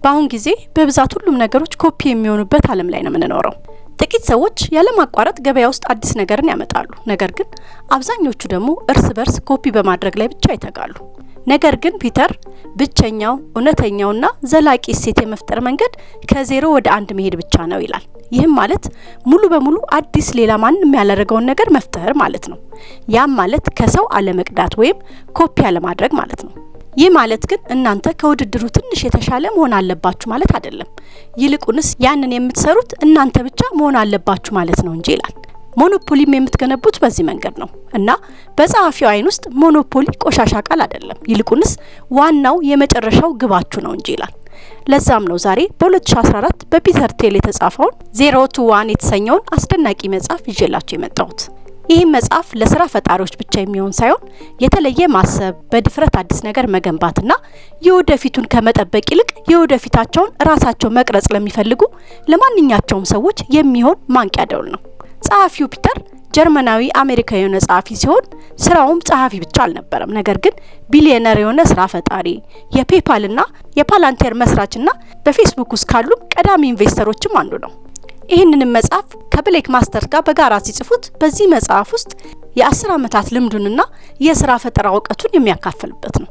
በአሁን ጊዜ በብዛት ሁሉም ነገሮች ኮፒ የሚሆኑበት ዓለም ላይ ነው የምንኖረው። ጥቂት ሰዎች ያለማቋረጥ ገበያ ውስጥ አዲስ ነገርን ያመጣሉ። ነገር ግን አብዛኞቹ ደግሞ እርስ በርስ ኮፒ በማድረግ ላይ ብቻ ይተጋሉ። ነገር ግን ፒተር ብቸኛው እውነተኛውና ዘላቂ እሴት የመፍጠር መንገድ ከዜሮ ወደ አንድ መሄድ ብቻ ነው ይላል። ይህም ማለት ሙሉ በሙሉ አዲስ ሌላ ማንንም ያላደረገውን ነገር መፍጠር ማለት ነው። ያም ማለት ከሰው አለመቅዳት ወይም ኮፒ አለማድረግ ማለት ነው። ይህ ማለት ግን እናንተ ከውድድሩ ትንሽ የተሻለ መሆን አለባችሁ ማለት አይደለም። ይልቁንስ ያንን የምትሰሩት እናንተ ብቻ መሆን አለባችሁ ማለት ነው እንጂ ይላል። ሞኖፖሊም የምትገነቡት በዚህ መንገድ ነው እና በጸሐፊው አይን ውስጥ ሞኖፖሊ ቆሻሻ ቃል አይደለም፣ ይልቁንስ ዋናው የመጨረሻው ግባችሁ ነው እንጂ ይላል። ለዛም ነው ዛሬ በ2014 በፒተር ቴል የተጻፈውን 0 to 1 የተሰኘውን አስደናቂ መጽሐፍ ይዤላችሁ የመጣሁት። ይህ መጽሐፍ ለስራ ፈጣሪዎች ብቻ የሚሆን ሳይሆን የተለየ ማሰብ፣ በድፍረት አዲስ ነገር መገንባትና የወደፊቱን ከመጠበቅ ይልቅ የወደፊታቸውን ራሳቸው መቅረጽ ለሚፈልጉ ለማንኛቸውም ሰዎች የሚሆን ማንቂያ ደውል ነው። ጸሐፊው ፒተር ጀርመናዊ አሜሪካዊ የሆነ ጸሐፊ ሲሆን ስራውም ጸሐፊ ብቻ አልነበረም። ነገር ግን ቢሊየነር የሆነ ስራ ፈጣሪ፣ የፔፓልና የፓላንቴር መስራችና በፌስቡክ ውስጥ ካሉ ቀዳሚ ኢንቨስተሮችም አንዱ ነው። ይህንንም መጽሐፍ ከብሌክ ማስተር ጋር በጋራ ሲጽፉት በዚህ መጽሐፍ ውስጥ የ10 ዓመታት ልምዱንና የስራ ፈጠራ እውቀቱን የሚያካፍልበት ነው።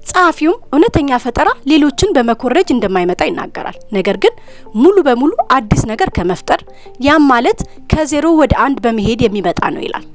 ጸሐፊውም እውነተኛ ፈጠራ ሌሎችን በመኮረጅ እንደማይመጣ ይናገራል። ነገር ግን ሙሉ በሙሉ አዲስ ነገር ከመፍጠር ያም ማለት ከዜሮ ወደ አንድ በመሄድ የሚመጣ ነው ይላል።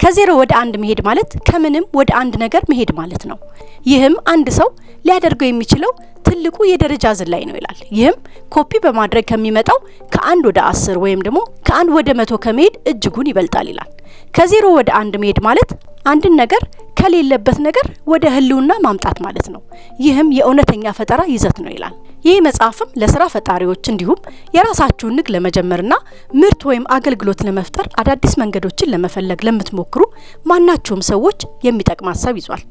ከዜሮ ወደ አንድ መሄድ ማለት ከምንም ወደ አንድ ነገር መሄድ ማለት ነው። ይህም አንድ ሰው ሊያደርገው የሚችለው ትልቁ የደረጃ ዝላይ ነው ይላል። ይህም ኮፒ በማድረግ ከሚመጣው ከ1 ወደ 10 ወይም ደግሞ ከ1 ወደ 100 ከመሄድ እጅጉን ይበልጣል ይላል። ከዜሮ ወደ አንድ መሄድ ማለት አንድን ነገር ከሌለበት ነገር ወደ ህልውና ማምጣት ማለት ነው። ይህም የእውነተኛ ፈጠራ ይዘት ነው ይላል። ይህ መጽሐፍም ለስራ ፈጣሪዎች እንዲሁም የራሳችሁን ንግድ ለመጀመርና ምርት ወይም አገልግሎት ለመፍጠር አዳዲስ መንገዶችን ለመፈለግ ለምትሞክሩ ማናቸውም ሰዎች የሚጠቅም ሀሳብ ይዟል።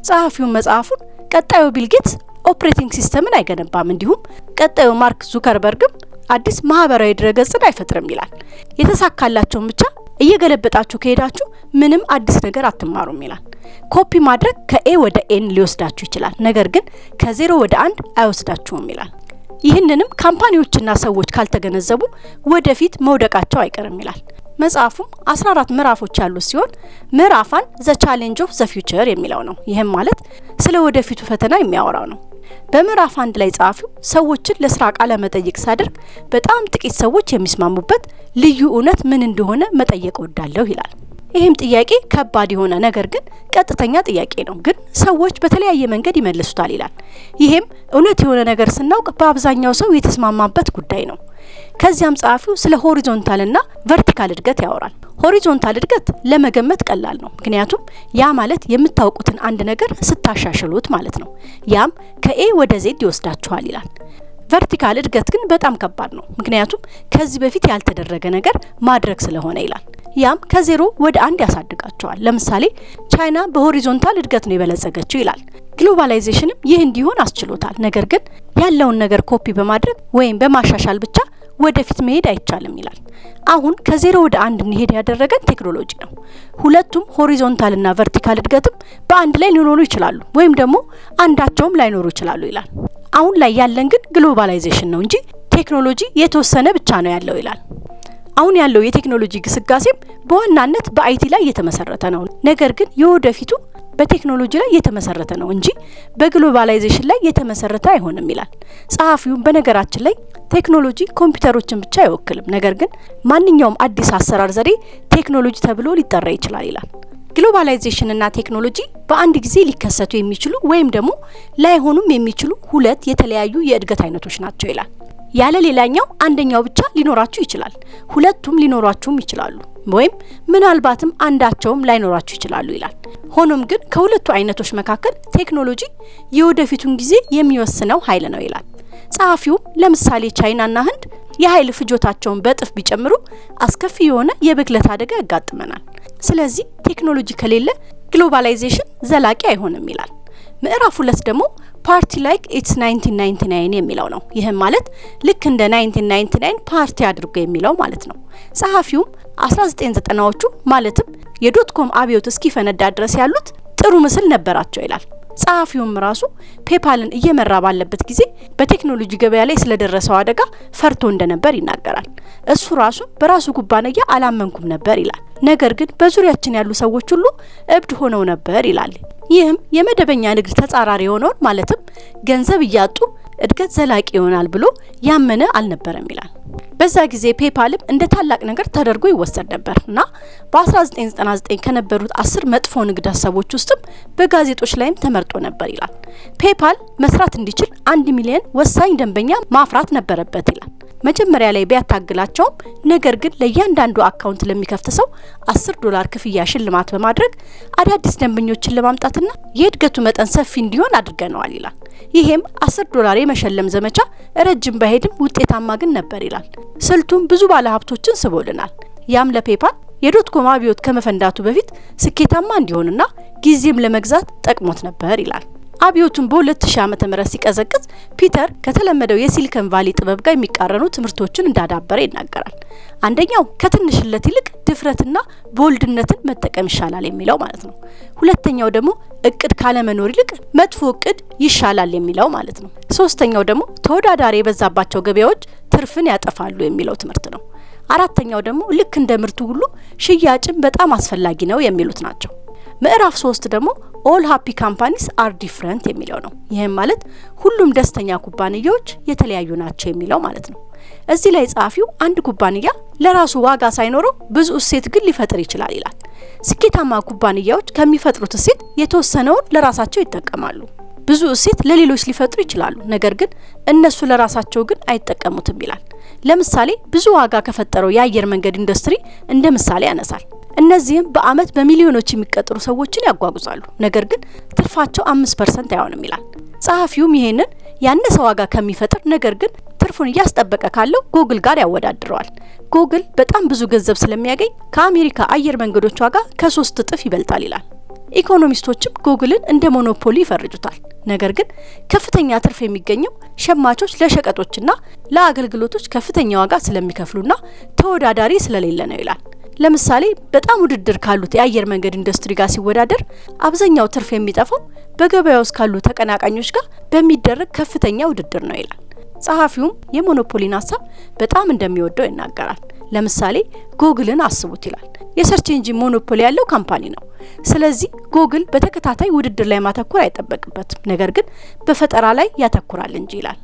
ጸሐፊው መጽሐፉን ቀጣዩ ቢል ጌትስ ኦፕሬቲንግ ሲስተምን አይገነባም፣ እንዲሁም ቀጣዩ ማርክ ዙከርበርግም አዲስ ማህበራዊ ድረገጽን አይፈጥርም ይላል። የተሳካላቸውን ብቻ እየገለበጣችሁ ከሄዳችሁ ምንም አዲስ ነገር አትማሩም ይላል። ኮፒ ማድረግ ከኤ ወደ ኤን ሊወስዳችሁ ይችላል፣ ነገር ግን ከዜሮ ወደ አንድ አይወስዳችሁም ይላል። ይህንንም ካምፓኒዎችና ሰዎች ካልተገነዘቡ ወደፊት መውደቃቸው አይቀርም ይላል። መጽሐፉም 14 ምዕራፎች ያሉት ሲሆን ምዕራፍ 1 ዘ ቻሌንጅ ኦፍ ዘ ፊውቸር የሚለው ነው። ይህም ማለት ስለ ወደፊቱ ፈተና የሚያወራው ነው። በምዕራፍ 1 ላይ ጸሐፊው ሰዎችን ለስራ ቃለ መጠይቅ ሳደርግ በጣም ጥቂት ሰዎች የሚስማሙበት ልዩ እውነት ምን እንደሆነ መጠየቅ ወዳለሁ ይላል። ይህም ጥያቄ ከባድ የሆነ ነገር ግን ቀጥተኛ ጥያቄ ነው፣ ግን ሰዎች በተለያየ መንገድ ይመልሱታል ይላል። ይሄም እውነት የሆነ ነገር ስናውቅ በአብዛኛው ሰው የተስማማበት ጉዳይ ነው። ከዚያም ጸሐፊው ስለ ሆሪዞንታልና ቨርቲካል እድገት ያወራል። ሆሪዞንታል እድገት ለመገመት ቀላል ነው፣ ምክንያቱም ያ ማለት የምታውቁትን አንድ ነገር ስታሻሽሉት ማለት ነው። ያም ከኤ ወደ ዜድ ይወስዳችኋል ይላል። ቨርቲካል እድገት ግን በጣም ከባድ ነው፣ ምክንያቱም ከዚህ በፊት ያልተደረገ ነገር ማድረግ ስለሆነ ይላል። ያም ከዜሮ ወደ አንድ ያሳድጋቸዋል። ለምሳሌ ቻይና በሆሪዞንታል እድገት ነው የበለጸገችው ይላል። ግሎባላይዜሽንም ይህ እንዲሆን አስችሎታል። ነገር ግን ያለውን ነገር ኮፒ በማድረግ ወይም በማሻሻል ብቻ ወደፊት መሄድ አይቻልም ይላል። አሁን ከዜሮ ወደ አንድ እንሄድ ያደረገን ቴክኖሎጂ ነው። ሁለቱም ሆሪዞንታልና ቨርቲካል እድገትም በአንድ ላይ ሊኖሩ ይችላሉ ወይም ደግሞ አንዳቸውም ላይኖሩ ይችላሉ ይላል። አሁን ላይ ያለን ግን ግሎባላይዜሽን ነው እንጂ ቴክኖሎጂ የተወሰነ ብቻ ነው ያለው ይላል። አሁን ያለው የቴክኖሎጂ ግስጋሴም በዋናነት በአይቲ ላይ የተመሰረተ ነው። ነገር ግን የወደፊቱ በቴክኖሎጂ ላይ የተመሰረተ ነው እንጂ በግሎባላይዜሽን ላይ የተመሰረተ አይሆንም ይላል። ጸሐፊው በነገራችን ላይ ቴክኖሎጂ ኮምፒውተሮችን ብቻ አይወክልም፣ ነገር ግን ማንኛውም አዲስ አሰራር ዘዴ ቴክኖሎጂ ተብሎ ሊጠራ ይችላል ይላል። ግሎባላይዜሽን እና ቴክኖሎጂ በአንድ ጊዜ ሊከሰቱ የሚችሉ ወይም ደግሞ ላይሆኑም የሚችሉ ሁለት የተለያዩ የእድገት አይነቶች ናቸው ይላል። ያለ ሌላኛው አንደኛው ብቻ ሊኖራችሁ ይችላል፣ ሁለቱም ሊኖራችሁም ይችላሉ፣ ወይም ምናልባትም አንዳቸውም ላይኖራችሁ ይችላሉ ይላል። ሆኖም ግን ከሁለቱ አይነቶች መካከል ቴክኖሎጂ የወደፊቱን ጊዜ የሚወስነው ኃይል ነው ይላል። ጸሐፊውም ለምሳሌ ቻይናና ህንድ የኃይል ፍጆታቸውን በጥፍ ቢጨምሩ አስከፊ የሆነ የብክለት አደጋ ያጋጥመናል። ስለዚህ ቴክኖሎጂ ከሌለ ግሎባላይዜሽን ዘላቂ አይሆንም ይላል። ምዕራፍ 2 ደግሞ ፓርቲ ላይክ ኢትስ 1999 የሚለው ነው። ይህም ማለት ልክ እንደ 1999 ፓርቲ አድርጎ የሚለው ማለት ነው። ጸሐፊውም 1990ዎቹ ማለትም የዶትኮም አብዮት እስኪፈነዳ ድረስ ያሉት ጥሩ ምስል ነበራቸው ይላል። ጸሐፊውም ራሱ ፔፓልን እየመራ ባለበት ጊዜ በቴክኖሎጂ ገበያ ላይ ስለደረሰው አደጋ ፈርቶ እንደነበር ይናገራል። እሱ ራሱ በራሱ ኩባንያ አላመንኩም ነበር ይላል። ነገር ግን በዙሪያችን ያሉ ሰዎች ሁሉ እብድ ሆነው ነበር ይላል። ይህም የመደበኛ ንግድ ተጻራሪ የሆነውን ማለትም ገንዘብ እያጡ እድገት ዘላቂ ይሆናል ብሎ ያመነ አልነበረም ይላል። በዛ ጊዜ ፔፓልም እንደ ታላቅ ነገር ተደርጎ ይወሰድ ነበርና በ1999 ከነበሩት 10 መጥፎ ንግድ ሀሳቦች ውስጥም በጋዜጦች ላይም ተመርጦ ነበር ይላል። ፔፓል መስራት እንዲችል 1 ሚሊዮን ወሳኝ ደንበኛ ማፍራት ነበረበት ይላል። መጀመሪያ ላይ ቢያታግላቸውም ነገር ግን ለእያንዳንዱ አካውንት ለሚከፍት ሰው $10 ክፍያ ሽልማት በማድረግ አዳዲስ ደንበኞችን ለማምጣትና የእድገቱ መጠን ሰፊ እንዲሆን አድርገነዋል ይላል። ይሄም $10 የመሸለም ዘመቻ ረጅም ባይሄድም ውጤታማ ግን ነበር ይላል። ስልቱም ብዙ ባለሀብቶችን ስቦልናል። ያም ለፔፓል የዶትኮም አብዮት ከመፈንዳቱ በፊት ስኬታማ እንዲሆንና ጊዜም ለመግዛት ጠቅሞት ነበር ይላል። አብዮቱን በ2000 ዓመተ ምህረት ሲቀዘቅዝ ፒተር ከተለመደው የሲሊኮን ቫሊ ጥበብ ጋር የሚቃረኑ ትምህርቶችን እንዳዳበረ ይናገራል። አንደኛው ከትንሽለት ይልቅ ድፍረትና ቦልድነትን መጠቀም ይሻላል የሚለው ማለት ነው። ሁለተኛው ደግሞ እቅድ ካለመኖር ይልቅ መጥፎ እቅድ ይሻላል የሚለው ማለት ነው። ሶስተኛው ደግሞ ተወዳዳሪ የበዛባቸው ገበያዎች ትርፍን ያጠፋሉ የሚለው ትምህርት ነው። አራተኛው ደግሞ ልክ እንደ ምርቱ ሁሉ ሽያጭም በጣም አስፈላጊ ነው የሚሉት ናቸው። ምዕራፍ 3 ደግሞ all happy companies are different የሚለው ነው። ይሄም ማለት ሁሉም ደስተኛ ኩባንያዎች የተለያዩ ናቸው የሚለው ማለት ነው። እዚህ ላይ ጻፊው አንድ ኩባንያ ለራሱ ዋጋ ሳይኖረው ብዙ እሴት ግን ሊፈጥር ይችላል ይላል። ስኬታማ ኩባንያዎች ከሚፈጥሩት እሴት የተወሰነውን ለራሳቸው ይጠቀማሉ። ብዙ እሴት ለሌሎች ሊፈጥሩ ይችላሉ፣ ነገር ግን እነሱ ለራሳቸው ግን አይጠቀሙትም ይላል። ለምሳሌ ብዙ ዋጋ ከፈጠረው የአየር መንገድ ኢንዱስትሪ እንደ ምሳሌ ያነሳል። እነዚህም በአመት በሚሊዮኖች የሚቀጥሩ ሰዎችን ያጓጉዛሉ፣ ነገር ግን ትርፋቸው 5% አይሆንም ይላል። ጸሐፊውም ይሄንን ያነሰ ዋጋ ከሚፈጥር ነገር ግን ትርፉን እያስጠበቀ ካለው ጉግል ጋር ያወዳድረዋል። ጉግል በጣም ብዙ ገንዘብ ስለሚያገኝ ከአሜሪካ አየር መንገዶች ዋጋ ከ3 እጥፍ ይበልጣል ይላል። ኢኮኖሚስቶችም ጉግልን እንደ ሞኖፖሊ ይፈርጁታል። ነገር ግን ከፍተኛ ትርፍ የሚገኘው ሸማቾች ለሸቀጦችና ለአገልግሎቶች ከፍተኛ ዋጋ ስለሚከፍሉና ተወዳዳሪ ስለሌለ ነው ይላል። ለምሳሌ በጣም ውድድር ካሉት የአየር መንገድ ኢንዱስትሪ ጋር ሲወዳደር አብዛኛው ትርፍ የሚጠፋው በገበያው ውስጥ ካሉ ተቀናቃኞች ጋር በሚደረግ ከፍተኛ ውድድር ነው ይላል። ጸሐፊውም የሞኖፖሊን ሀሳብ በጣም እንደሚወደው ይናገራል። ለምሳሌ ጉግልን አስቡት ይላል። የሰርች ኢንጂን ሞኖፖሊ ያለው ካምፓኒ ነው። ስለዚህ ጉግል በተከታታይ ውድድር ላይ ማተኮር አይጠበቅበትም፣ ነገር ግን በፈጠራ ላይ ያተኩራል እንጂ ይላል።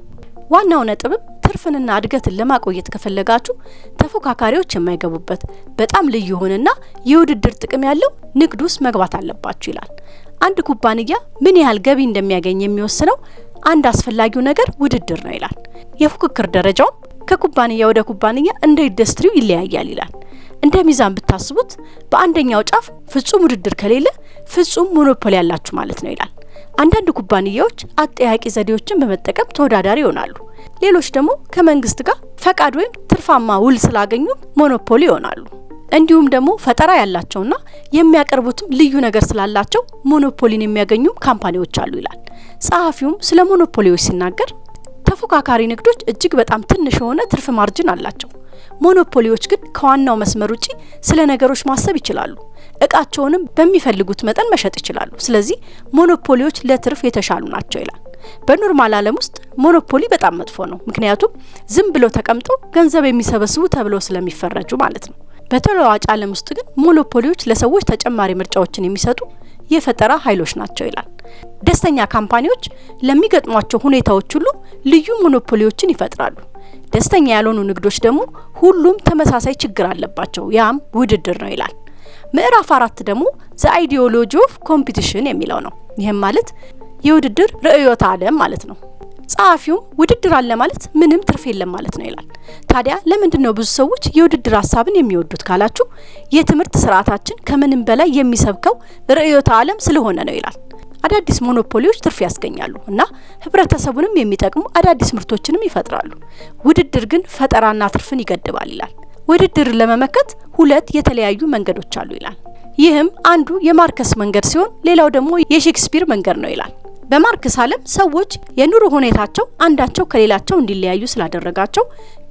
ዋናው ነጥብም ትርፍንና እድገትን ለማቆየት ከፈለጋችሁ ተፎካካሪዎች የማይገቡበት በጣም ልዩ ሆነና የውድድር ጥቅም ያለው ንግድ ውስጥ መግባት አለባችሁ ይላል። አንድ ኩባንያ ምን ያህል ገቢ እንደሚያገኝ የሚወስነው አንድ አስፈላጊው ነገር ውድድር ነው ይላል። የፉክክር ደረጃው ከኩባንያ ወደ ኩባንያ እንደ ኢንዱስትሪው ይለያያል ይላል። እንደ ሚዛን ብታስቡት በአንደኛው ጫፍ ፍጹም ውድድር ከሌለ ፍጹም ሞኖፖሊ ያላችሁ ማለት ነው ይላል። አንዳንድ ኩባንያዎች አጠያቂ ዘዴዎችን በመጠቀም ተወዳዳሪ ይሆናሉ። ሌሎች ደግሞ ከመንግስት ጋር ፈቃድ ወይም ትርፋማ ውል ስላገኙ ሞኖፖሊ ይሆናሉ። እንዲሁም ደግሞ ፈጠራ ያላቸውና የሚያቀርቡትም ልዩ ነገር ስላላቸው ሞኖፖሊን የሚያገኙ ካምፓኒዎች አሉ ይላል። ጸሐፊውም ስለ ሞኖፖሊዎች ሲናገር ተፎካካሪ ንግዶች እጅግ በጣም ትንሽ የሆነ ትርፍ ማርጅን አላቸው። ሞኖፖሊዎች ግን ከዋናው መስመር ውጪ ስለ ነገሮች ማሰብ ይችላሉ። እቃቸውንም በሚፈልጉት መጠን መሸጥ ይችላሉ። ስለዚህ ሞኖፖሊዎች ለትርፍ የተሻሉ ናቸው ይላል። በኖርማል ዓለም ውስጥ ሞኖፖሊ በጣም መጥፎ ነው፣ ምክንያቱም ዝም ብለው ተቀምጠው ገንዘብ የሚሰበስቡ ተብለው ስለሚፈረጁ ማለት ነው። በተለዋዋጭ ዓለም ውስጥ ግን ሞኖፖሊዎች ለሰዎች ተጨማሪ ምርጫዎችን የሚሰጡ የፈጠራ ኃይሎች ናቸው ይላል። ደስተኛ ካምፓኒዎች ለሚገጥሟቸው ሁኔታዎች ሁሉ ልዩ ሞኖፖሊዎችን ይፈጥራሉ። ደስተኛ ያልሆኑ ንግዶች ደግሞ ሁሉም ተመሳሳይ ችግር አለባቸው፣ ያም ውድድር ነው ይላል። ምዕራፍ 4 ደግሞ ዘ አይዲዮሎጂ ኦፍ ኮምፒቲሽን የሚለው ነው። ይህም ማለት የውድድር ርዕዮተ ዓለም ማለት ነው። ጸሐፊውም ውድድር አለ ማለት ምንም ትርፍ የለም ማለት ነው ይላል። ታዲያ ለምንድነው ብዙ ሰዎች የውድድር ሀሳብን የሚወዱት ካላችሁ የትምህርት ስርዓታችን ከምንም በላይ የሚሰብከው ርዕዮተ ዓለም ስለሆነ ነው ይላል። አዳዲስ ሞኖፖሊዎች ትርፍ ያስገኛሉ እና ህብረተሰቡንም የሚጠቅሙ አዳዲስ ምርቶችንም ይፈጥራሉ። ውድድር ግን ፈጠራና ትርፍን ይገድባል ይላል። ውድድርን ለመመከት ሁለት የተለያዩ መንገዶች አሉ ይላል። ይህም አንዱ የማርከስ መንገድ ሲሆን ሌላው ደግሞ የሼክስፒር መንገድ ነው ይላል። በማርክስ ዓለም ሰዎች የኑሮ ሁኔታቸው አንዳቸው ከሌላቸው እንዲለያዩ ስላደረጋቸው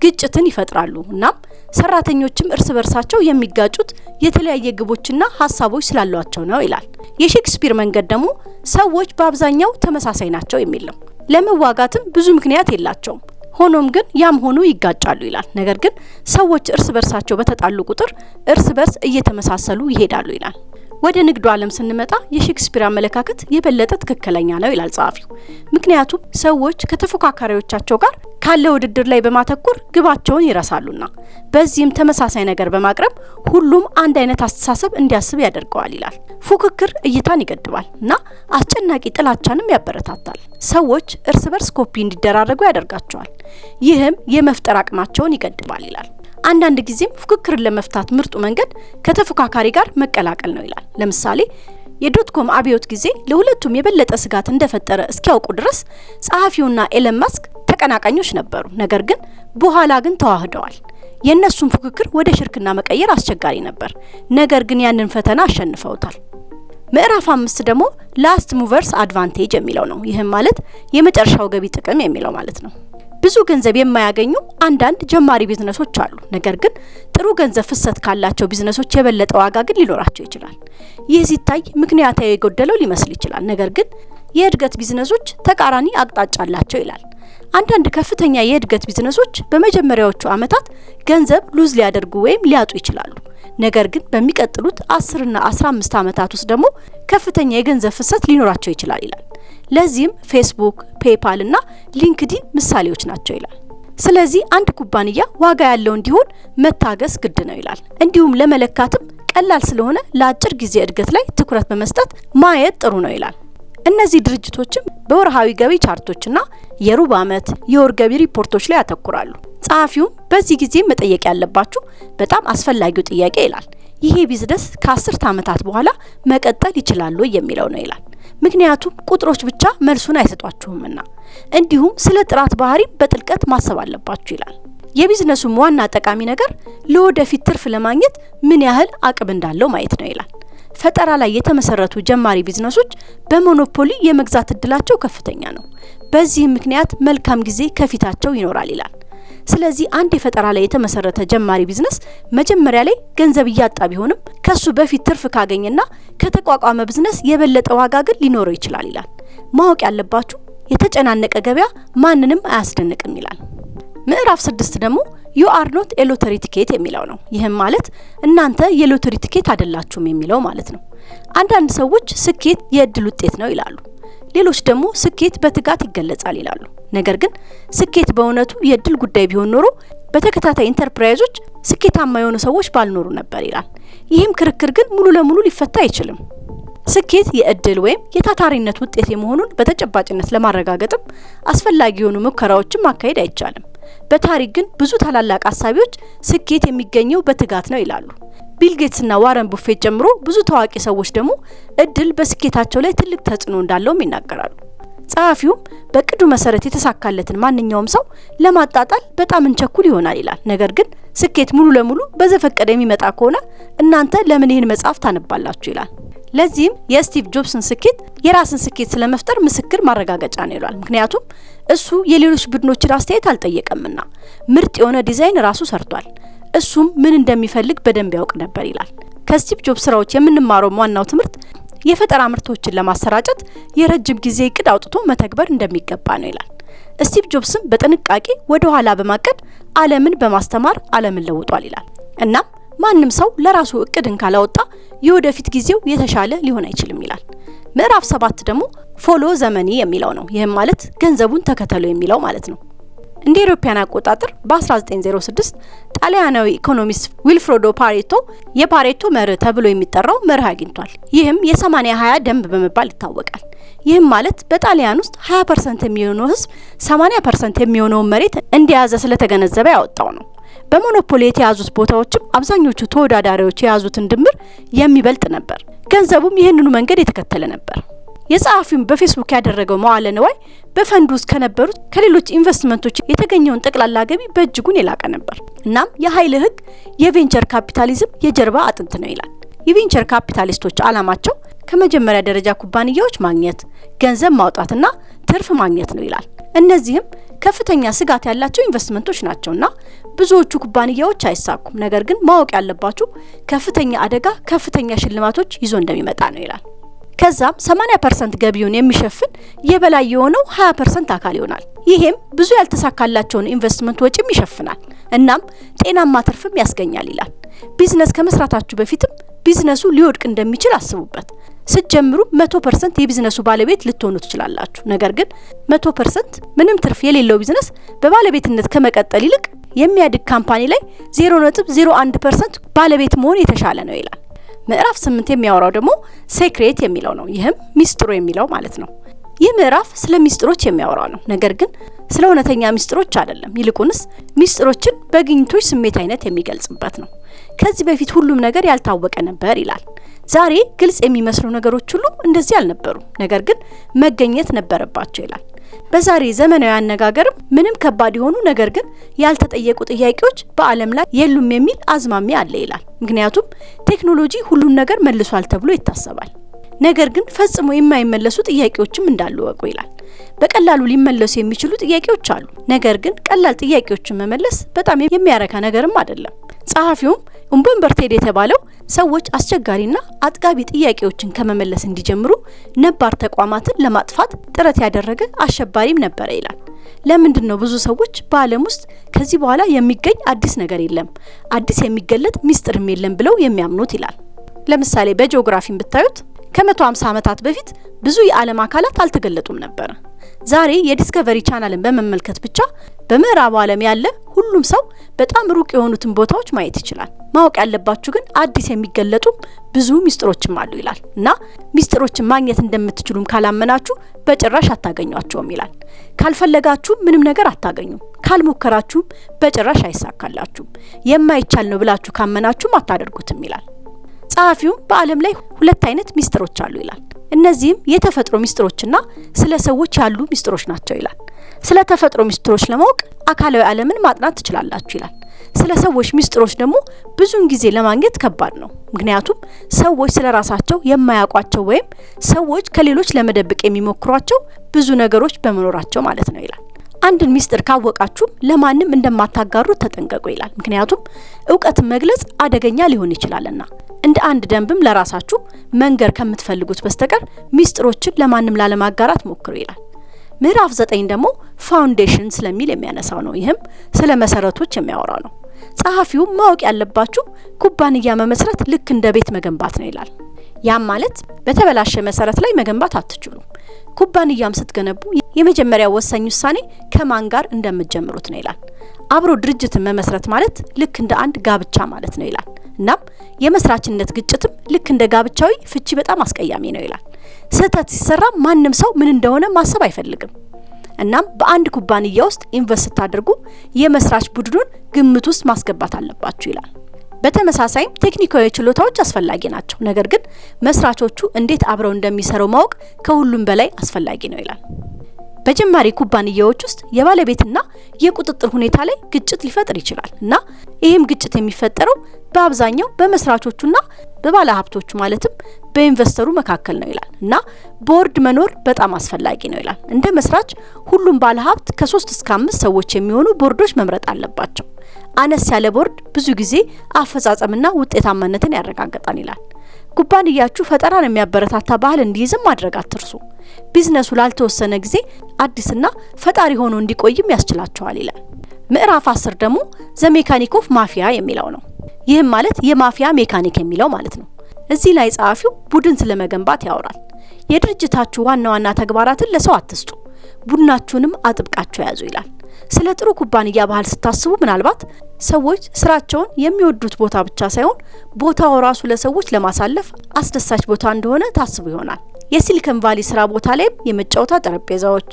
ግጭትን ይፈጥራሉ። እናም ሰራተኞችም እርስ በርሳቸው የሚጋጩት የተለያየ ግቦችና ሐሳቦች ስላሏቸው ነው ይላል። የሼክስፒር መንገድ ደግሞ ሰዎች በአብዛኛው ተመሳሳይ ናቸው የሚል ነው። ለመዋጋትም ብዙ ምክንያት የላቸውም። ሆኖም ግን ያም ሆኖ ይጋጫሉ ይላል። ነገር ግን ሰዎች እርስ በርሳቸው በተጣሉ ቁጥር እርስ በርስ እየተመሳሰሉ ይሄዳሉ ይላል። ወደ ንግዱ ዓለም ስንመጣ የሼክስፒር አመለካከት የበለጠ ትክክለኛ ነው ይላል ጸሐፊው። ምክንያቱም ሰዎች ከተፎካካሪዎቻቸው ጋር ካለ ውድድር ላይ በማተኮር ግባቸውን ይረሳሉና በዚህም ተመሳሳይ ነገር በማቅረብ ሁሉም አንድ አይነት አስተሳሰብ እንዲያስብ ያደርገዋል ይላል። ፉክክር እይታን ይገድባል እና አስጨናቂ ጥላቻንም ያበረታታል። ሰዎች እርስ በርስ ኮፒ እንዲደራረጉ ያደርጋቸዋል። ይህም የመፍጠር አቅማቸውን ይገድባል ይላል። አንዳንድ ጊዜም ፉክክርን ለመፍታት ምርጡ መንገድ ከተፎካካሪ ጋር መቀላቀል ነው ይላል። ለምሳሌ የዶትኮም አብዮት ጊዜ ለሁለቱም የበለጠ ስጋት እንደፈጠረ እስኪያውቁ ድረስ ጸሐፊውና ኤለን ማስክ ተቀናቃኞች ነበሩ። ነገር ግን በኋላ ግን ተዋህደዋል። የእነሱም ፉክክር ወደ ሽርክና መቀየር አስቸጋሪ ነበር። ነገር ግን ያንን ፈተና አሸንፈውታል። ምዕራፍ 5 ደግሞ ላስት ሙቨርስ አድቫንቴጅ የሚለው ነው። ይህም ማለት የመጨረሻው ገቢ ጥቅም የሚለው ማለት ነው። ብዙ ገንዘብ የማያገኙ አንዳንድ ጀማሪ ቢዝነሶች አሉ። ነገር ግን ጥሩ ገንዘብ ፍሰት ካላቸው ቢዝነሶች የበለጠ ዋጋ ግን ሊኖራቸው ይችላል። ይህ ሲታይ ምክንያታዊ የጎደለው ሊመስል ይችላል። ነገር ግን የእድገት ቢዝነሶች ተቃራኒ አቅጣጫ አላቸው ይላል። አንዳንድ ከፍተኛ የእድገት ቢዝነሶች በመጀመሪያዎቹ ዓመታት ገንዘብ ሉዝ ሊያደርጉ ወይም ሊያጡ ይችላሉ። ነገር ግን በሚቀጥሉት 10 እና 15 ዓመታት ውስጥ ደግሞ ከፍተኛ የገንዘብ ፍሰት ሊኖራቸው ይችላል ይላል። ለዚህም ፌስቡክ፣ ፔፓል እና ሊንክዲን ምሳሌዎች ናቸው ይላል። ስለዚህ አንድ ኩባንያ ዋጋ ያለው እንዲሆን መታገስ ግድ ነው ይላል። እንዲሁም ለመለካትም ቀላል ስለሆነ ለአጭር ጊዜ እድገት ላይ ትኩረት በመስጠት ማየት ጥሩ ነው ይላል። እነዚህ ድርጅቶችም በወርሃዊ ገቢ ቻርቶችና የሩብ ዓመት የወር ገቢ ሪፖርቶች ላይ ያተኩራሉ። ጸሐፊውም በዚህ ጊዜ መጠየቅ ያለባችሁ በጣም አስፈላጊው ጥያቄ ይላል ይሄ ቢዝነስ ከ10 ዓመታት በኋላ መቀጠል ይችላል የሚለው ነው ይላል። ምክንያቱም ቁጥሮች ብቻ መልሱን አይሰጧችሁምና እንዲሁም ስለ ጥራት ባህሪ በጥልቀት ማሰብ አለባችሁ ይላል። የቢዝነሱም ዋና ጠቃሚ ነገር ለወደፊት ትርፍ ለማግኘት ምን ያህል አቅም እንዳለው ማየት ነው ይላል። ፈጠራ ላይ የተመሰረቱ ጀማሪ ቢዝነሶች በሞኖፖሊ የመግዛት እድላቸው ከፍተኛ ነው። በዚህም ምክንያት መልካም ጊዜ ከፊታቸው ይኖራል ይላል። ስለዚህ አንድ የፈጠራ ላይ የተመሰረተ ጀማሪ ቢዝነስ መጀመሪያ ላይ ገንዘብ እያጣ ቢሆንም ከሱ በፊት ትርፍ ካገኘና ከተቋቋመ ቢዝነስ የበለጠ ዋጋ ግን ሊኖረው ይችላል ይላል። ማወቅ ያለባችሁ የተጨናነቀ ገበያ ማንንም አያስደንቅም ይላል። ምዕራፍ 6 ደግሞ ዩ አር ኖት ኤ ሎተሪ ቲኬት የሚለው ነው። ይህም ማለት እናንተ የሎተሪ ቲኬት አይደላችሁም የሚለው ማለት ነው። አንዳንድ ሰዎች ስኬት የእድል ውጤት ነው ይላሉ። ሌሎች ደግሞ ስኬት በትጋት ይገለጻል ይላሉ። ነገር ግን ስኬት በእውነቱ የእድል ጉዳይ ቢሆን ኖሮ በተከታታይ ኢንተርፕራይዞች ስኬታማ የሆኑ ሰዎች ባልኖሩ ነበር ይላል። ይህም ክርክር ግን ሙሉ ለሙሉ ሊፈታ አይችልም። ስኬት የእድል ወይም የታታሪነት ውጤት የመሆኑን በተጨባጭነት ለማረጋገጥም አስፈላጊ የሆኑ ሙከራዎችን ማካሄድ አይቻልም። በታሪክ ግን ብዙ ታላላቅ አሳቢዎች ስኬት የሚገኘው በትጋት ነው ይላሉ። ቢል ጌትስ እና ዋረን ቡፌት ጨምሮ ብዙ ታዋቂ ሰዎች ደግሞ እድል በስኬታቸው ላይ ትልቅ ተጽዕኖ እንዳለውም ይናገራሉ። ጸሐፊውም በቅዱ መሰረት የተሳካለትን ማንኛውም ሰው ለማጣጣል በጣም እንቸኩል ይሆናል ይላል። ነገር ግን ስኬት ሙሉ ለሙሉ በዘፈቀደ የሚመጣ ከሆነ እናንተ ለምን ይህን መጽሐፍ ታነባላችሁ ይላል። ለዚህም የስቲቭ ጆብስን ስኬት የራስን ስኬት ስለመፍጠር ምስክር ማረጋገጫ ነው ይላል። ምክንያቱም እሱ የሌሎች ቡድኖችን አስተያየት አልጠየቀምና ምርጥ የሆነ ዲዛይን ራሱ ሰርቷል። እሱም ምን እንደሚፈልግ በደንብ ያውቅ ነበር ይላል። ከስቲቭ ጆብስ ስራዎች የምንማረው ዋናው ትምህርት የፈጠራ ምርቶችን ለማሰራጨት የረጅም ጊዜ እቅድ አውጥቶ መተግበር እንደሚገባ ነው ይላል። ስቲቭ ጆብስም በጥንቃቄ ወደ ኋላ በማቀድ ዓለምን በማስተማር ዓለምን ለውጧል ይላል። እናም ማንም ሰው ለራሱ እቅድን ካላወጣ የወደፊት ጊዜው የተሻለ ሊሆን አይችልም ይላል። ምዕራፍ 7 ደግሞ ፎሎ ዘመኒ የሚለው ነው። ይህም ማለት ገንዘቡን ተከተሉ የሚለው ማለት ነው። እንደ ኢሮፒያን አቆጣጠር በ1906 ጣሊያናዊ ኢኮኖሚስት ዊልፍሬዶ ፓሬቶ የፓሬቶ መርህ ተብሎ የሚጠራው መርህ አግኝቷል። ይህም የ80-20 ደንብ በመባል ይታወቃል። ይህም ማለት በጣሊያን ውስጥ 20% የሚሆነው ህዝብ 80% የሚሆነውን መሬት እንደያዘ ስለተገነዘበ ያወጣው ነው። በሞኖፖሊ የተያዙት ቦታዎችም አብዛኞቹ ተወዳዳሪዎች የያዙትን ድምር የሚበልጥ ነበር። ገንዘቡም ይህንኑ መንገድ የተከተለ ነበር። የጸሐፊውም በፌስቡክ ያደረገው መዋለ ንዋይ በፈንድ ውስጥ ከነበሩት ከሌሎች ኢንቨስትመንቶች የተገኘውን ጠቅላላ ገቢ በእጅጉን የላቀ ነበር። እናም የኃይል ህግ የቬንቸር ካፒታሊዝም የጀርባ አጥንት ነው ይላል። የቬንቸር ካፒታሊስቶች ዓላማቸው ከመጀመሪያ ደረጃ ኩባንያዎች ማግኘት፣ ገንዘብ ማውጣትና ትርፍ ማግኘት ነው ይላል። እነዚህም ከፍተኛ ስጋት ያላቸው ኢንቨስትመንቶች ናቸውና ብዙዎቹ ኩባንያዎች አይሳኩም። ነገር ግን ማወቅ ያለባችሁ ከፍተኛ አደጋ፣ ከፍተኛ ሽልማቶች ይዞ እንደሚመጣ ነው ይላል። ከዛም 80% ገቢውን የሚሸፍን የበላይ የሆነው 20% አካል ይሆናል። ይሄም ብዙ ያልተሳካላቸውን ኢንቨስትመንት ወጪም ይሸፍናል። እናም ጤናማ ትርፍም ያስገኛል ይላል። ቢዝነስ ከመስራታችሁ በፊትም ቢዝነሱ ሊወድቅ እንደሚችል አስቡበት። ስትጀምሩ 100% የቢዝነሱ ባለቤት ልትሆኑ ትችላላችሁ። ነገር ግን 100% ምንም ትርፍ የሌለው ቢዝነስ በባለቤትነት ከመቀጠል ይልቅ የሚያድግ ካምፓኒ ላይ 0.01% ባለቤት መሆን የተሻለ ነው ይላል። ምዕራፍ 8 የሚያወራው ደግሞ ሴክሬት የሚለው ነው። ይህም ሚስጥሩ የሚለው ማለት ነው። ይህ ምዕራፍ ስለ ሚስጥሮች የሚያወራው ነው። ነገር ግን ስለ እውነተኛ ሚስጥሮች አይደለም። ይልቁንስ ሚስጥሮችን በግኝቶች ስሜት አይነት የሚገልጽበት ነው። ከዚህ በፊት ሁሉም ነገር ያልታወቀ ነበር ይላል። ዛሬ ግልጽ የሚመስሉ ነገሮች ሁሉ እንደዚህ አልነበሩም፣ ነገር ግን መገኘት ነበረባቸው ይላል። በዛሬ ዘመናዊ አነጋገርም ምንም ከባድ የሆኑ ነገር ግን ያልተጠየቁ ጥያቄዎች በዓለም ላይ የሉም የሚል አዝማሚያ አለ ይላል። ምክንያቱም ቴክኖሎጂ ሁሉም ነገር መልሷል ተብሎ ይታሰባል። ነገር ግን ፈጽሞ የማይመለሱ ጥያቄዎችም እንዳሉ ወቁ ይላል። በቀላሉ ሊመለሱ የሚችሉ ጥያቄዎች አሉ። ነገር ግን ቀላል ጥያቄዎችን መመለስ በጣም የሚያረካ ነገርም አይደለም። ጸሐፊውም ኡምበርቴድ የተባለው ሰዎች አስቸጋሪና አጥጋቢ ጥያቄዎችን ከመመለስ እንዲጀምሩ ነባር ተቋማትን ለማጥፋት ጥረት ያደረገ አሸባሪም ነበረ ይላል። ለምንድነው ብዙ ሰዎች በዓለም ውስጥ ከዚህ በኋላ የሚገኝ አዲስ ነገር የለም፣ አዲስ የሚገለጥ ሚስጥርም የለም ብለው የሚያምኑት ይላል። ለምሳሌ በጂኦግራፊም ብታዩት ከ150 ዓመታት በፊት ብዙ የዓለም አካላት አልተገለጡም ነበር። ዛሬ የዲስከቨሪ ቻናልን በመመልከት ብቻ በምዕራቡ ዓለም ያለ ሁሉም ሰው በጣም ሩቅ የሆኑትን ቦታዎች ማየት ይችላል። ማወቅ ያለባችሁ ግን አዲስ የሚገለጡ ብዙ ሚስጥሮችም አሉ ይላል እና ሚስጥሮችን ማግኘት እንደምትችሉም ካላመናችሁ በጭራሽ አታገኟቸውም ይላል። ካልፈለጋችሁ ምንም ነገር አታገኙም፣ ካልሞከራችሁ በጭራሽ አይሳካላችሁም። የማይቻል ነው ብላችሁ ካመናችሁም አታደርጉትም ይላል። ጸሐፊው በዓለም ላይ ሁለት አይነት ሚስጥሮች አሉ ይላል። እነዚህም የተፈጥሮ ሚስጥሮችና ስለ ሰዎች ያሉ ሚስጥሮች ናቸው ይላል። ስለ ተፈጥሮ ሚስጥሮች ለማወቅ አካላዊ ዓለምን ማጥናት ትችላላችሁ ይላል። ስለ ሰዎች ሚስጥሮች ደግሞ ብዙን ጊዜ ለማግኘት ከባድ ነው። ምክንያቱም ሰዎች ስለ ራሳቸው የማያውቋቸው ወይም ሰዎች ከሌሎች ለመደበቅ የሚሞክሯቸው ብዙ ነገሮች በመኖራቸው ማለት ነው ይላል። አንድን ሚስጥር ካወቃችሁ ለማንም እንደማታጋሩት ተጠንቀቁ ይላል። ምክንያቱም ዕውቀትን መግለጽ አደገኛ ሊሆን ይችላልና እንደ አንድ ደንብም ለራሳችሁ መንገር ከምትፈልጉት በስተቀር ሚስጥሮችን ለማንም ላለማጋራት ሞክሩ ይላል። ምዕራፍ 9 ደግሞ ፋውንዴሽን ስለሚል የሚያነሳው ነው። ይህም ስለ መሰረቶች የሚያወራው ነው። ጸሐፊው ማወቅ ያለባችሁ ኩባንያ መመስረት ልክ እንደ ቤት መገንባት ነው ይላል። ያም ማለት በተበላሸ መሰረት ላይ መገንባት አትችሉም። ኩባንያም ስትገነቡ የመጀመሪያው ወሳኝ ውሳኔ ከማን ጋር እንደምትጀምሩት ነው ይላል። አብሮ ድርጅትን መመስረት ማለት ልክ እንደ አንድ ጋብቻ ማለት ነው ይላል። እናም የመስራችነት ግጭትም ልክ እንደ ጋብቻዊ ፍቺ በጣም አስቀያሚ ነው ይላል። ስህተት ሲሰራ ማንም ሰው ምን እንደሆነ ማሰብ አይፈልግም። እናም በአንድ ኩባንያ ውስጥ ኢንቨስት ታደርጉ የመስራች ቡድኑን ግምት ውስጥ ማስገባት አለባችሁ ይላል። በተመሳሳይም ቴክኒካዊ ችሎታዎች አስፈላጊ ናቸው። ነገር ግን መስራቾቹ እንዴት አብረው እንደሚሰሩ ማወቅ ከሁሉም በላይ አስፈላጊ ነው ይላል። በጀማሪ ኩባንያዎች ውስጥ የባለቤትና የቁጥጥር ሁኔታ ላይ ግጭት ሊፈጥር ይችላል እና ይህም ግጭት የሚፈጠረው በአብዛኛው በመስራቾቹና በባለሀብቶቹ ማለትም በኢንቨስተሩ መካከል ነው ይላል እና ቦርድ መኖር በጣም አስፈላጊ ነው ይላል። እንደ መስራች ሁሉም ባለሀብት ከ3 እስከ 5 ሰዎች የሚሆኑ ቦርዶች መምረጥ አለባቸው። አነስ ያለ ቦርድ ብዙ ጊዜ አፈጻጸምና ውጤታማነትን ያረጋግጣል ይላል። ኩባንያችሁ ፈጠራን የሚያበረታታ ባህል እንዲይዝም ማድረግ አትርሱ። ቢዝነሱ ላልተወሰነ ጊዜ አዲስና ፈጣሪ ሆኖ እንዲቆይም ያስችላቸዋል ይላል። ምዕራፍ 10 ደግሞ ዘ ሜካኒክ ኦፍ ማፊያ የሚለው ነው። ይህም ማለት የማፊያ ሜካኒክ የሚለው ማለት ነው። እዚህ ላይ ጸሐፊው ቡድን ስለመገንባት ያወራል። የድርጅታችሁ ዋና ተግባራትን ለሰው አትስጡ፣ ቡድናችሁንም አጥብቃችሁ ያዙ ይላል። ስለ ጥሩ ኩባንያ ባህል ስታስቡ ምናልባት ሰዎች ስራቸውን የሚወዱት ቦታ ብቻ ሳይሆን ቦታው ራሱ ለሰዎች ለማሳለፍ አስደሳች ቦታ እንደሆነ ታስቡ ይሆናል። የሲሊከን ቫሊ ስራ ቦታ ላይ የመጫወታ ጠረጴዛዎች፣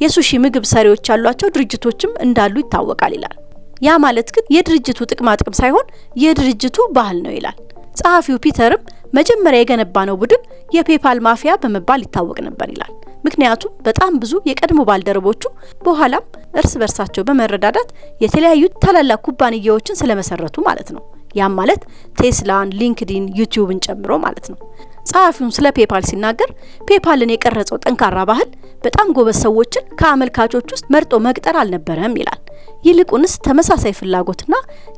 የሱሺ ምግብ ሰሪዎች ያሏቸው ድርጅቶችም እንዳሉ ይታወቃል ይላል። ያ ማለት ግን የድርጅቱ ጥቅም ሳይሆን የድርጅቱ ባህል ነው ይላል። ጸሐፊው ፒተርም መጀመሪያ የገነባነው ቡድን የፔፓል ማፊያ በመባል ይታወቅ ነበር ይላል። ምክንያቱም በጣም ብዙ የቀድሞ ባልደረቦቹ በኋላም እርስ በርሳቸው በመረዳዳት የተለያዩ ታላላቅ ኩባንያዎችን ስለመሰረቱ ማለት ነው። ያም ማለት ቴስላን፣ ሊንክድኢን፣ ዩቲዩብን ጨምሮ ማለት ነው። ጸሐፊውም ስለ ፔፓል ሲናገር ፔፓልን የቀረጸው ጠንካራ ባህል በጣም ጎበዝ ሰዎችን ከአመልካቾች ውስጥ መርጦ መቅጠር አልነበረም ይላል። ይልቁንስ ተመሳሳይ ፍላጎትና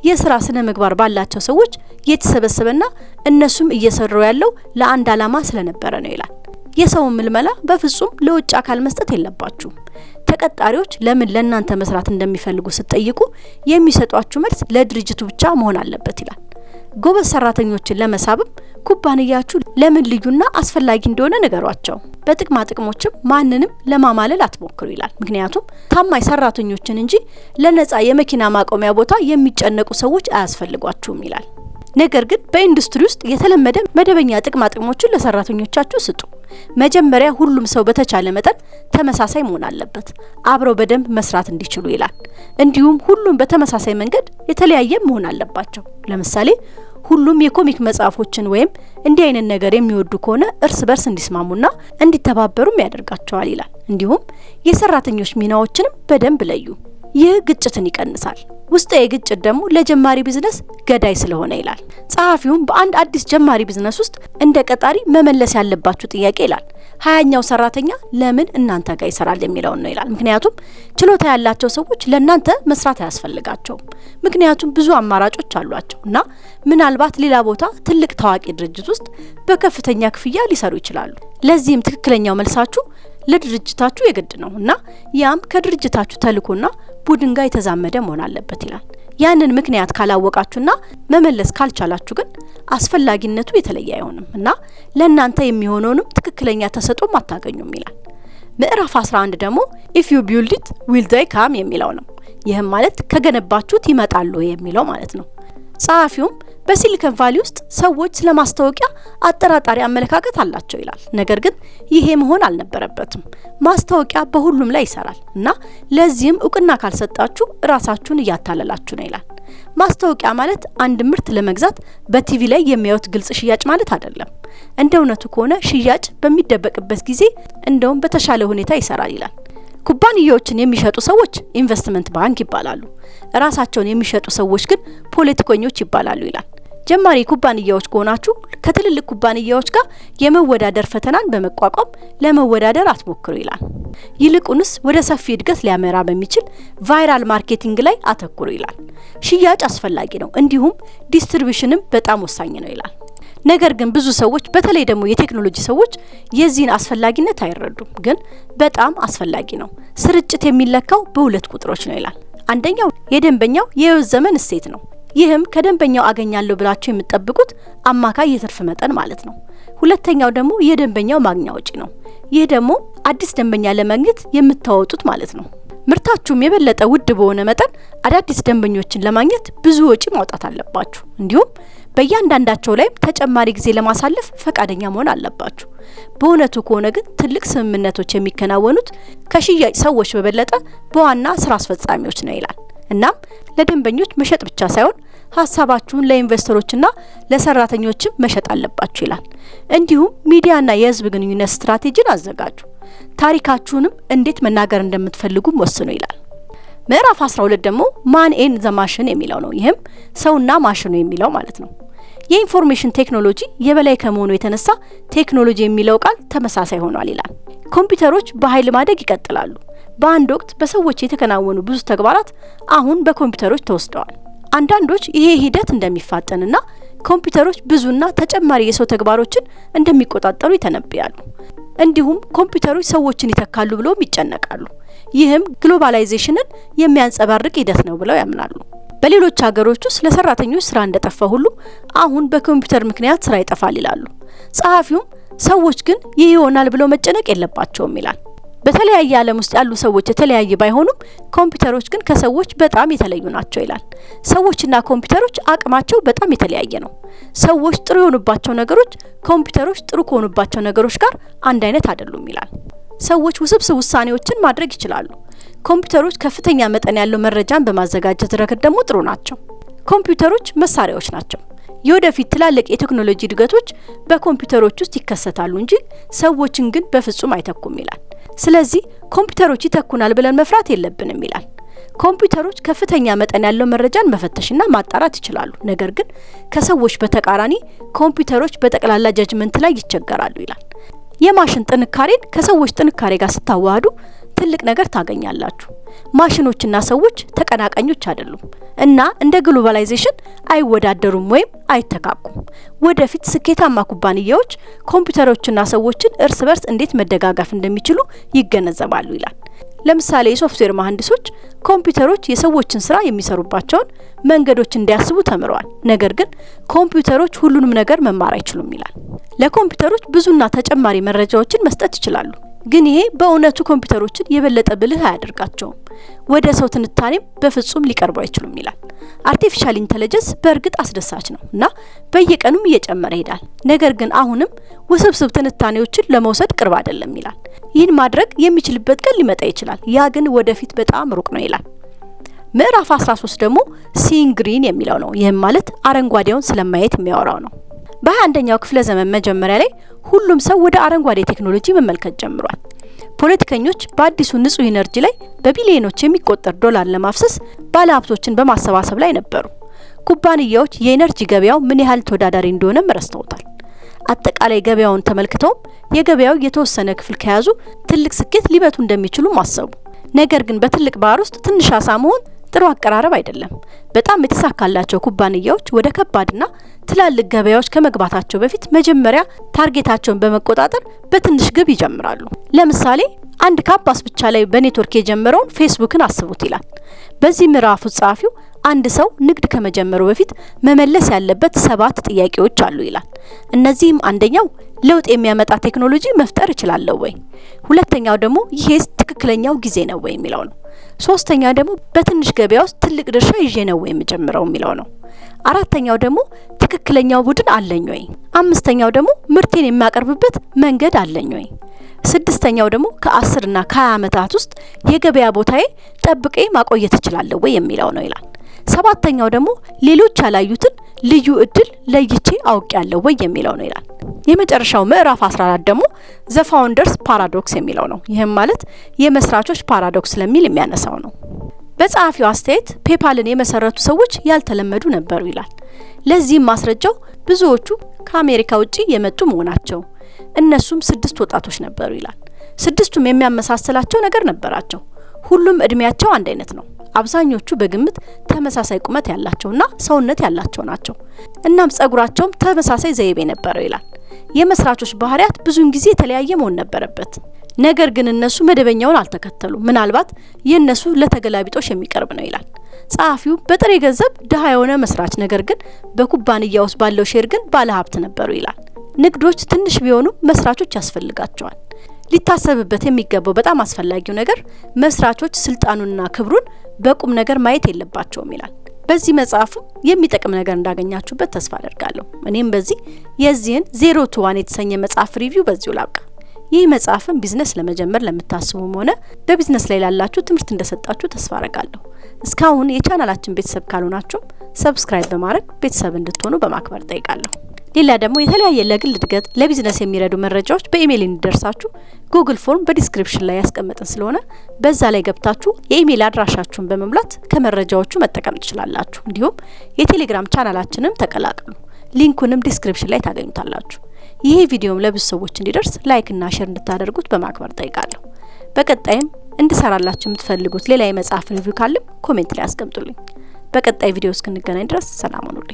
የሥራ ስነ ምግባር ባላቸው ሰዎች የተሰበሰበና እነሱም እየሰሩ ያለው ለአንድ ዓላማ ስለነበረ ነው ይላል። የሰው ምልመላ በፍጹም ለውጭ አካል መስጠት የለባችሁም። ተቀጣሪዎች ለምን ለእናንተ መስራት እንደሚፈልጉ ስትጠይቁ የሚሰጧችሁ መልስ ለድርጅቱ ብቻ መሆን አለበት ይላል። ጎበዝ ሰራተኞችን ለመሳብም ኩባንያችሁ ለምን ልዩና አስፈላጊ እንደሆነ ንገሯቸው። በጥቅማ ጥቅሞችም ማንንም ለማማለል አትሞክሩ ይላል። ምክንያቱም ታማኝ ሰራተኞችን እንጂ ለነጻ የመኪና ማቆሚያ ቦታ የሚጨነቁ ሰዎች አያስፈልጓችሁም ይላል። ነገር ግን በኢንዱስትሪ ውስጥ የተለመደ መደበኛ ጥቅማ ጥቅሞችን ለሰራተኞቻችሁ ስጡ። መጀመሪያ ሁሉም ሰው በተቻለ መጠን ተመሳሳይ መሆን አለበት፣ አብረው በደንብ መስራት እንዲችሉ ይላል። እንዲሁም ሁሉም በተመሳሳይ መንገድ የተለያየ መሆን አለባቸው። ለምሳሌ ሁሉም የኮሚክ መጽሐፎችን ወይም እንዲህ አይነት ነገር የሚወዱ ከሆነ እርስ በርስ እንዲስማሙና እንዲተባበሩም ያደርጋቸዋል ይላል። እንዲሁም የሰራተኞች ሚናዎችንም በደንብ ለዩ። ይህ ግጭትን ይቀንሳል። ውስጣዊ ግጭት ደግሞ ለጀማሪ ቢዝነስ ገዳይ ስለሆነ ይላል። ጸሐፊውም በአንድ አዲስ ጀማሪ ቢዝነስ ውስጥ እንደ ቀጣሪ መመለስ ያለባችሁ ጥያቄ ይላል 20ኛው ሰራተኛ ለምን እናንተ ጋር ይሰራል የሚለው ነው ይላል። ምክንያቱም ችሎታ ያላቸው ሰዎች ለእናንተ መስራት አያስፈልጋቸውም። ምክንያቱም ብዙ አማራጮች አሏቸውና ምናልባት ሌላ ቦታ ትልቅ ታዋቂ ድርጅት ውስጥ በከፍተኛ ክፍያ ሊሰሩ ይችላሉ። ለዚህም ትክክለኛው መልሳችሁ ለድርጅታችሁ የግድ ነውና ያም ከድርጅታችሁ ተልእኮና ቡድን ጋር የተዛመደ መሆን አለበት ይላል። ያንን ምክንያት ካላወቃችሁና መመለስ ካልቻላችሁ ግን አስፈላጊነቱ የተለየ አይሆንምና ለእናንተ የሚሆነውንም ትክክለኛ ተሰጥኦም አታገኙም ይላል። ምዕራፍ 11 ደግሞ if you build it will they come የሚለው ነው። ይህም ማለት ከገነባችሁት ይመጣሉ የሚለው ማለት ነው። ጸሐፊውም በሲሊኮን ቫሊ ውስጥ ሰዎች ስለማስታወቂያ አጠራጣሪ አመለካከት አላቸው ይላል። ነገር ግን ይሄ መሆን አልነበረበትም። ማስታወቂያ በሁሉም ላይ ይሰራል እና ለዚህም እውቅና ካልሰጣችሁ ራሳችሁን እያታለላችሁ ነው ይላል። ማስታወቂያ ማለት አንድ ምርት ለመግዛት በቲቪ ላይ የሚያዩት ግልጽ ሽያጭ ማለት አይደለም። እንደ እውነቱ ከሆነ ሽያጭ በሚደበቅበት ጊዜ እንደውም በተሻለ ሁኔታ ይሰራል ይላል። ኩባንያዎችን የሚሸጡ ሰዎች ኢንቨስትመንት ባንክ ይባላሉ። ራሳቸውን የሚሸጡ ሰዎች ግን ፖለቲከኞች ይባላሉ ይላል። ጀማሪ ኩባንያዎች ከሆናችሁ ከትልልቅ ኩባንያዎች ጋር የመወዳደር ፈተናን በመቋቋም ለመወዳደር አትሞክሩ ይላል። ይልቁንስ ወደ ሰፊ እድገት ሊያመራ በሚችል ቫይራል ማርኬቲንግ ላይ አተኩሩ ይላል። ሽያጭ አስፈላጊ ነው፣ እንዲሁም ዲስትሪቢዩሽንም በጣም ወሳኝ ነው ይላል። ነገር ግን ብዙ ሰዎች በተለይ ደግሞ የቴክኖሎጂ ሰዎች የዚህን አስፈላጊነት አይረዱም። ግን በጣም አስፈላጊ ነው። ስርጭት የሚለካው በሁለት ቁጥሮች ነው ይላል። አንደኛው የደንበኛው የህይወት ዘመን እሴት ነው። ይህም ከደንበኛው አገኛለሁ ብላችሁ የምትጠብቁት አማካይ የትርፍ መጠን ማለት ነው። ሁለተኛው ደግሞ የደንበኛው ማግኛ ወጪ ነው። ይህ ደግሞ አዲስ ደንበኛ ለማግኘት የምታወጡት ማለት ነው። ምርታችሁም የበለጠ ውድ በሆነ መጠን አዳዲስ ደንበኞችን ለማግኘት ብዙ ወጪ ማውጣት አለባችሁ። እንዲሁም በእያንዳንዳቸው ላይ ተጨማሪ ጊዜ ለማሳለፍ ፈቃደኛ መሆን አለባችሁ። በእውነቱ ከሆነ ግን ትልቅ ስምምነቶች የሚከናወኑት ከሽያጭ ሰዎች በበለጠ በዋና ስራ አስፈጻሚዎች ነው ይላል። እናም ለደንበኞች መሸጥ ብቻ ሳይሆን ሀሳባችሁን ለኢንቨስተሮችና ለሰራተኞችም መሸጥ አለባችሁ ይላል። እንዲሁም ሚዲያና የህዝብ ግንኙነት ስትራቴጂን አዘጋጁ። ታሪካችሁንም እንዴት መናገር እንደምትፈልጉም ወስኑ ይላል። ምዕራፍ 12 ደግሞ ማን ኤንድ ዘ ማሽን የሚለው ነው። ይህም ሰውና ማሽኑ የሚለው ማለት ነው። የኢንፎርሜሽን ቴክኖሎጂ የበላይ ከመሆኑ የተነሳ ቴክኖሎጂ የሚለው ቃል ተመሳሳይ ሆኗል ይላል። ኮምፒውተሮች በኃይል ማደግ ይቀጥላሉ። በአንድ ወቅት በሰዎች የተከናወኑ ብዙ ተግባራት አሁን በኮምፒውተሮች ተወስደዋል። አንዳንዶች ይሄ ሂደት እንደሚፋጠንና ኮምፒውተሮች ብዙና ተጨማሪ የሰው ተግባሮችን እንደሚቆጣጠሩ ይተነብያሉ። እንዲሁም ኮምፒውተሮች ሰዎችን ይተካሉ ብለውም ይጨነቃሉ። ይህም ግሎባላይዜሽንን የሚያንጸባርቅ ሂደት ነው ብለው ያምናሉ። በሌሎች ሀገሮች ውስጥ ለሰራተኞች ስራ እንደጠፋ ሁሉ አሁን በኮምፒውተር ምክንያት ስራ ይጠፋል ይላሉ። ጸሐፊውም ሰዎች ግን ይህ ይሆናል ብለው መጨነቅ የለባቸውም ይላል። በተለያየ ዓለም ውስጥ ያሉ ሰዎች የተለያየ ባይሆኑም ኮምፒውተሮች ግን ከሰዎች በጣም የተለዩ ናቸው ይላል። ሰዎችና ኮምፒውተሮች አቅማቸው በጣም የተለያየ ነው። ሰዎች ጥሩ የሆኑባቸው ነገሮች ኮምፒውተሮች ጥሩ ከሆኑባቸው ነገሮች ጋር አንድ አይነት አይደሉም ይላል። ሰዎች ውስብስብ ውሳኔዎችን ማድረግ ይችላሉ። ኮምፒውተሮች ከፍተኛ መጠን ያለው መረጃን በማዘጋጀት ረገድ ደግሞ ጥሩ ናቸው። ኮምፒውተሮች መሳሪያዎች ናቸው። የወደፊት ትላልቅ የቴክኖሎጂ እድገቶች በኮምፒውተሮች ውስጥ ይከሰታሉ እንጂ ሰዎችን ግን በፍጹም አይተኩም ይላል። ስለዚህ ኮምፒውተሮች ይተኩናል ብለን መፍራት የለብንም ይላል። ኮምፒውተሮች ከፍተኛ መጠን ያለው መረጃን መፈተሽና ማጣራት ይችላሉ። ነገር ግን ከሰዎች በተቃራኒ ኮምፒውተሮች በጠቅላላ ጀጅመንት ላይ ይቸገራሉ ይላል። የማሽን ጥንካሬን ከሰዎች ጥንካሬ ጋር ስታዋሃዱ ትልቅ ነገር ታገኛላችሁ። ማሽኖችና ሰዎች ተቀናቃኞች አይደሉም እና እንደ ግሎባላይዜሽን አይወዳደሩም ወይም አይተካኩም። ወደፊት ስኬታማ ኩባንያዎች ኮምፒውተሮችና ሰዎችን እርስ በርስ እንዴት መደጋገፍ እንደሚችሉ ይገነዘባሉ ይላል። ለምሳሌ የሶፍትዌር መሐንዲሶች ኮምፒውተሮች የሰዎችን ስራ የሚሰሩባቸውን መንገዶች እንዲያስቡ ተምረዋል። ነገር ግን ኮምፒውተሮች ሁሉንም ነገር መማር አይችሉም ይላል። ለኮምፒውተሮች ብዙና ተጨማሪ መረጃዎችን መስጠት ይችላሉ፣ ግን ይሄ በእውነቱ ኮምፒውተሮችን የበለጠ ብልህ አያደርጋቸውም። ወደ ሰው ትንታኔም በፍጹም ሊቀርቡ አይችሉም ይላል። አርቲፊሻል ኢንተለጀንስ በእርግጥ አስደሳች ነው እና በየቀኑም እየጨመረ ይሄዳል። ነገር ግን አሁንም ውስብስብ ትንታኔዎችን ለመውሰድ ቅርብ አይደለም ይላል። ይህን ማድረግ የሚችልበት ቀን ሊመጣ ይችላል፣ ያ ግን ወደፊት በጣም ሩቅ ነው ይላል። ምዕራፍ 13 ደግሞ ሲንግ ግሪን የሚለው ነው። ይህም ማለት አረንጓዴውን ስለማየት የሚያወራው ነው። በ21ኛው ክፍለ ዘመን መጀመሪያ ላይ ሁሉም ሰው ወደ አረንጓዴ ቴክኖሎጂ መመልከት ጀምሯል። ፖለቲከኞች በአዲሱ ንጹህ ኢነርጂ ላይ በቢሊዮኖች የሚቆጠር ዶላር ለማፍሰስ ባለሀብቶችን በማሰባሰብ ላይ ነበሩ። ኩባንያዎች የኢነርጂ ገበያው ምን ያህል ተወዳዳሪ እንደሆነም ረስተውታል። አጠቃላይ ገበያውን ተመልክተውም የገበያው የተወሰነ ክፍል ከያዙ ትልቅ ስኬት ሊመቱ እንደሚችሉ ማሰቡ። ነገር ግን በትልቅ ባህር ውስጥ ትንሽ አሳ መሆን ጥሩ አቀራረብ አይደለም። በጣም የተሳካላቸው ኩባንያዎች ወደ ከባድና ትላልቅ ገበያዎች ከመግባታቸው በፊት መጀመሪያ ታርጌታቸውን በመቆጣጠር በትንሽ ግብ ይጀምራሉ። ለምሳሌ አንድ ካምፓስ ብቻ ላይ በኔትወርክ የጀመረውን ፌስቡክን አስቡት ይላል። በዚህ ምዕራፍ ጸሐፊው አንድ ሰው ንግድ ከመጀመሩ በፊት መመለስ ያለበት 7 ጥያቄዎች አሉ ይላል። እነዚህም አንደኛው ለውጥ የሚያመጣ ቴክኖሎጂ መፍጠር እችላለሁ ወይ? ሁለተኛው ደግሞ ይሄስ ትክክለኛው ጊዜ ነው ወይ የሚለው ነው። ሶስተኛው ደግሞ በትንሽ ገበያ ውስጥ ትልቅ ድርሻ ይዤ ነው ወይ የምጀምረው የሚለው ነው። አራተኛው ደግሞ ትክክለኛው ቡድን አለኝ ወይ? አምስተኛው ደግሞ ምርቴን የሚያቀርብበት መንገድ አለኝ ወይ? ስድስተኛው ደግሞ ከ10 እና ከ20 ዓመታት ውስጥ የገበያ ቦታዬ ጠብቄ ማቆየት እችላለሁ ወይ የሚለው ነው ይላል። ሰባተኛው ደግሞ ሌሎች ያላዩትን ልዩ እድል ለይቼ አውቄያለሁ ወይ የሚለው ነው ይላል። የመጨረሻው ምዕራፍ 14 ደግሞ ዘ ፋውንደርስ ፓራዶክስ የሚለው ነው። ይህም ማለት የመስራቾች ፓራዶክስ ለሚል የሚያነሳው ነው። በጸሐፊው አስተያየት ፔፓልን የመሰረቱ ሰዎች ያልተለመዱ ነበሩ ይላል። ለዚህም ማስረጃው ብዙዎቹ ከአሜሪካ ውጪ የመጡ መሆናቸው። እነሱም 6 ወጣቶች ነበሩ ይላል። 6ቱም የሚያመሳስላቸው ነገር ነበራቸው። ሁሉም እድሜያቸው አንድ አይነት ነው። አብዛኞቹ በግምት ተመሳሳይ ቁመት ያላቸውና ሰውነት ያላቸው ናቸው። እናም ጸጉራቸውም ተመሳሳይ ዘይቤ ነበረው ይላል። የመስራቾች ባህሪያት ብዙውን ጊዜ የተለያየ መሆን ነበረበት። ነገር ግን እነሱ መደበኛውን አልተከተሉ። ምናልባት የነሱ ለተገላቢጦሽ የሚቀርብ ነው ይላል። ጸሐፊው በጥሬ ገንዘብ ድሃ የሆነ መስራች ነገር ግን በኩባንያ ውስጥ ባለው ሼር ግን ባለሀብት ነበሩ ይላል። ንግዶች ትንሽ ቢሆኑ መስራቾች ያስፈልጋቸዋል። ሊታሰብበት የሚገባው በጣም አስፈላጊው ነገር መስራቾች ስልጣኑንና ክብሩን በቁም ነገር ማየት የለባቸውም ይላል። በዚህ መጽሐፍ የሚጠቅም ነገር እንዳገኛችሁበት ተስፋ አደርጋለሁ። እኔም በዚህ የዚህን 0 to 1 የተሰኘ መጽሐፍ ሪቪው በዚሁ ላብቃ። ይህ መጽሐፍም ቢዝነስ ለመጀመር ለምታስቡም ሆነ በቢዝነስ ላይ ላላችሁ ትምህርት እንደሰጣችሁ ተስፋ አደርጋለሁ። እስካሁን የቻናላችን ቤተሰብ ካልሆናችሁ ሰብስክራይብ በማድረግ ቤተሰብ እንድትሆኑ በማክበር ጠይቃለሁ። ሌላ ደግሞ የተለያየ ለግል እድገት ለቢዝነስ የሚረዱ መረጃዎች በኢሜል እንዲደርሳችሁ ጉግል ፎርም በዲስክሪፕሽን ላይ ያስቀመጥን ስለሆነ በዛ ላይ ገብታችሁ የኢሜል አድራሻችሁን በመሙላት ከመረጃዎቹ መጠቀም ትችላላችሁ። እንዲሁም የቴሌግራም ቻናላችንን ተቀላቀሉ። ሊንኩንም ዲስክሪፕሽን ላይ ታገኙታላችሁ። ይሄ ቪዲዮም ለብዙ ሰዎች እንዲደርስ ላይክ እና ሼር እንድታደርጉት በማክበር ጠይቃለሁ። በቀጣይም እንድሰራላችሁ የምትፈልጉት ሌላ የመጽሐፍ ሪቪው ካለም ኮሜንት ላይ አስቀምጡልኝ። በቀጣይ ቪዲዮ እስክንገናኝ ድረስ ሰላም ሁኑልኝ።